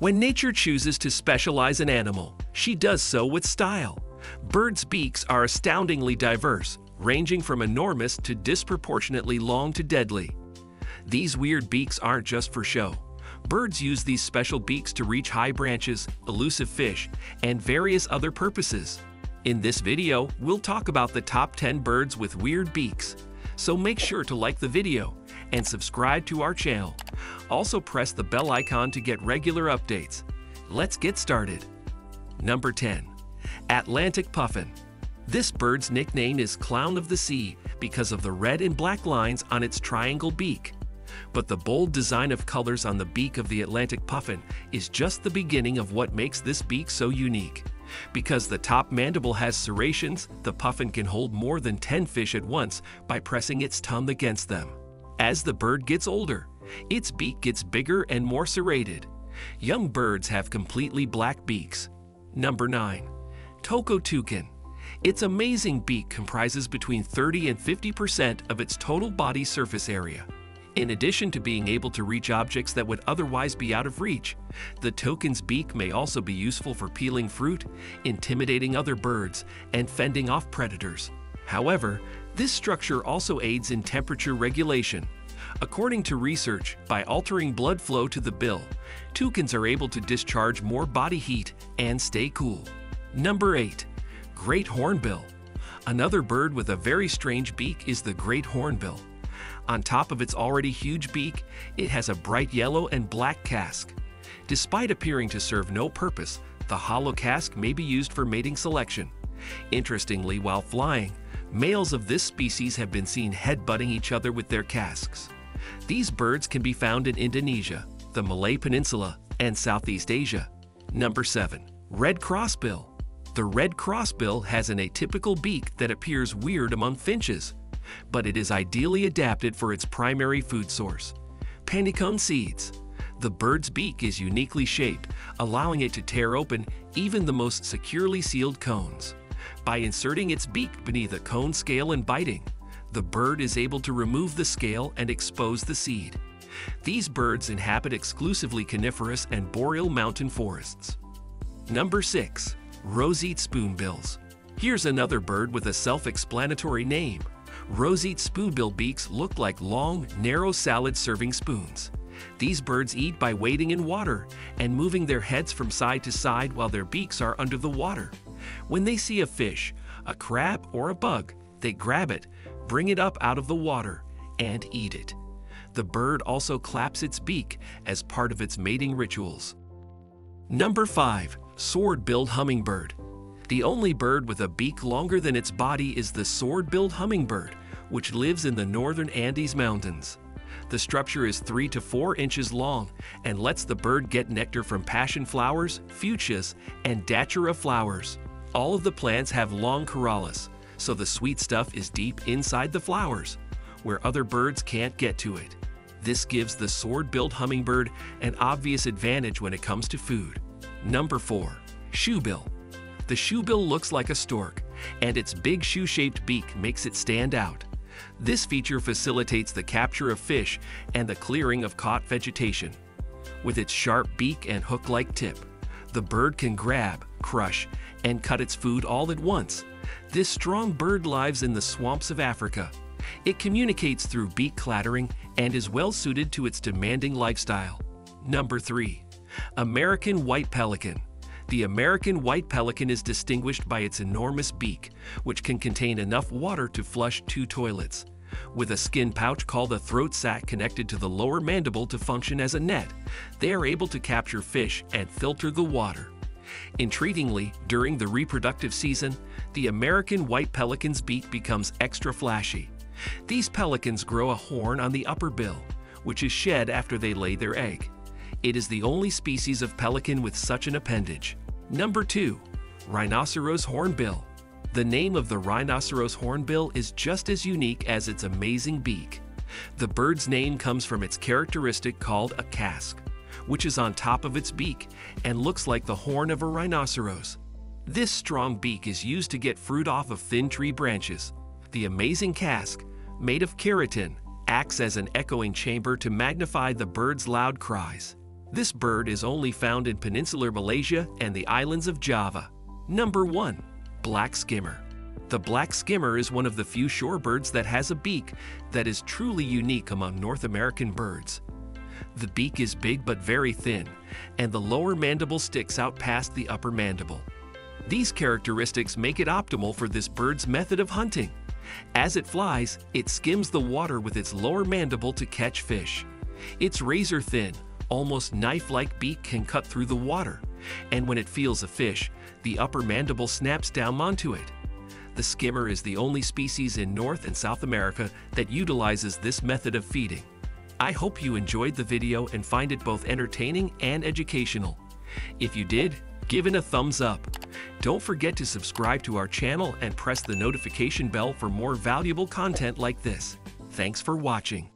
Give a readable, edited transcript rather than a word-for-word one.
When nature chooses to specialize an animal, she does so with style. Birds' beaks are astoundingly diverse, ranging from enormous to disproportionately long to deadly. These weird beaks aren't just for show. Birds use these special beaks to reach high branches, elusive fish, and various other purposes. In this video, we'll talk about the top 10 birds with weird beaks. So make sure to like the video and subscribe to our channel. Also press the bell icon to get regular updates. Let's get started. Number 10. Atlantic Puffin. This bird's nickname is Clown of the Sea because of the red and black lines on its triangle beak. But the bold design of colors on the beak of the Atlantic Puffin is just the beginning of what makes this beak so unique. Because the top mandible has serrations, the puffin can hold more than 10 fish at once by pressing its tongue against them. As the bird gets older, its beak gets bigger and more serrated. Young birds have completely black beaks. Number 9. Toko Toucan. Its amazing beak comprises between 30 and 50% of its total body surface area. In addition to being able to reach objects that would otherwise be out of reach, the toucan's beak may also be useful for peeling fruit, intimidating other birds, and fending off predators. However, this structure also aids in temperature regulation. According to research, by altering blood flow to the bill, toucans are able to discharge more body heat and stay cool. Number 8. Great Hornbill. Another bird with a very strange beak is the Great Hornbill. On top of its already huge beak, it has a bright yellow and black casque. Despite appearing to serve no purpose, the hollow casque may be used for mating selection. Interestingly, while flying, males of this species have been seen headbutting each other with their casques. These birds can be found in Indonesia, the Malay Peninsula, and Southeast Asia. Number 7. Red Crossbill. The red crossbill has an atypical beak that appears weird among finches, but it is ideally adapted for its primary food source, pennycone seeds. The bird's beak is uniquely shaped, allowing it to tear open even the most securely sealed cones. By inserting its beak beneath a cone scale and biting, the bird is able to remove the scale and expose the seed. These birds inhabit exclusively coniferous and boreal mountain forests. Number 6. RoseEat Spoonbills. Here's another bird with a self-explanatory name. RoseEat Spoonbill beaks look like long, narrow salad serving spoons. These birds eat by wading in water and moving their heads from side to side while their beaks are under the water. When they see a fish, a crab, or a bug, they grab it, bring it up out of the water, and eat it. The bird also claps its beak as part of its mating rituals. Number 5. Swordbuilt Hummingbird. The only bird with a beak longer than its body is the Swordbuilt Hummingbird, which lives in the northern Andes Mountains. The structure is 3 to 4 inches long and lets the bird get nectar from passion flowers, fuchsias, and datura flowers. All of the plants have long corollas, so the sweet stuff is deep inside the flowers, where other birds can't get to it. This gives the sword-built hummingbird an obvious advantage when it comes to food. Number 4. Shoebill. The shoebill looks like a stork, and its big shoe-shaped beak makes it stand out. This feature facilitates the capture of fish and the clearing of caught vegetation. With its sharp beak and hook-like tip, the bird can grab, crush, and cut its food all at once. This strong bird lives in the swamps of Africa. It communicates through beak clattering and is well suited to its demanding lifestyle. Number 3. American White Pelican. The American White Pelican is distinguished by its enormous beak, which can contain enough water to flush 2 toilets. With a skin pouch called a throat sac connected to the lower mandible to function as a net, they are able to capture fish and filter the water. Intriguingly, during the reproductive season, the American White Pelican's beak becomes extra flashy. These pelicans grow a horn on the upper bill, which is shed after they lay their egg. It is the only species of pelican with such an appendage. Number 2. Rhinoceros Hornbill. The name of the Rhinoceros Hornbill is just as unique as its amazing beak. The bird's name comes from its characteristic called a casque, which is on top of its beak and looks like the horn of a rhinoceros. This strong beak is used to get fruit off of thin tree branches. The amazing casque, made of keratin, acts as an echoing chamber to magnify the bird's loud cries. This bird is only found in peninsular Malaysia and the islands of Java. Number 1. Black Skimmer. The black skimmer is one of the few shorebirds that has a beak that is truly unique among North American birds. The beak is big but very thin, and the lower mandible sticks out past the upper mandible. These characteristics make it optimal for this bird's method of hunting. As it flies, it skims the water with its lower mandible to catch fish. Its razor-thin, almost knife-like beak can cut through the water, and when it feels a fish, the upper mandible snaps down onto it. The skimmer is the only species in North and South America that utilizes this method of feeding. I hope you enjoyed the video and find it both entertaining and educational. If you did, give it a thumbs up. Don't forget to subscribe to our channel and press the notification bell for more valuable content like this. Thanks for watching.